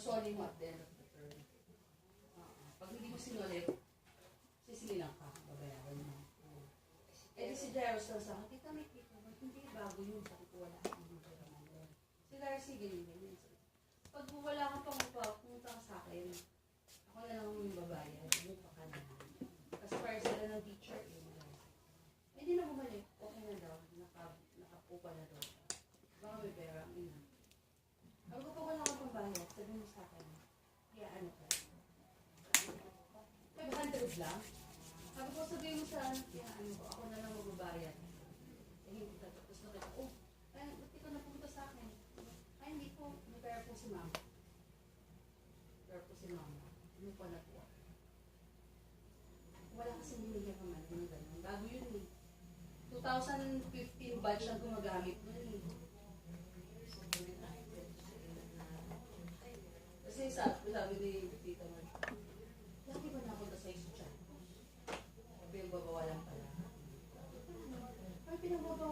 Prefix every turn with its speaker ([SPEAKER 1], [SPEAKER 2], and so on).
[SPEAKER 1] susoli mo at the end of the term. Pag hindi mo sinulit, sisililang ka, babayaran mo. Eh di si Jairus lang sa akin, tita may kita ba? Hindi, bago yun. Sabi ko wala akong hindi naman yun. Si Darcy, ganyan. Pag wala kang pangupa, pumunta ka sa akin. Ako na lang yung babayan, umupa ka na. Kasi para sila ng teacher, eh. Hindi na bumalik, okay na daw. Nakapupa na daw siya. Baka may pera ang ina. Sabi ko, pag wala kang pambayad, sabi mo sa akin, kaya ano ka? 500 lang? Sabi ko, sabihin mo sa kaya ano ko, ako na lang magbabayad. Eh, hindi ka. Tapos na kita, oh, ba't di ka napunta sa akin? Ay, hindi po. May pera po si mama. Pera po si mama. Ano pa na po? Wala kasi hindi ka man. Bago yun eh. 2015 batch ang gumagamit nun eh. Kasi sabi ni Tita Mar, lagi ba napunta sa iso siya? Sabi yung babawalan pala. Ay, pinagbabawalan.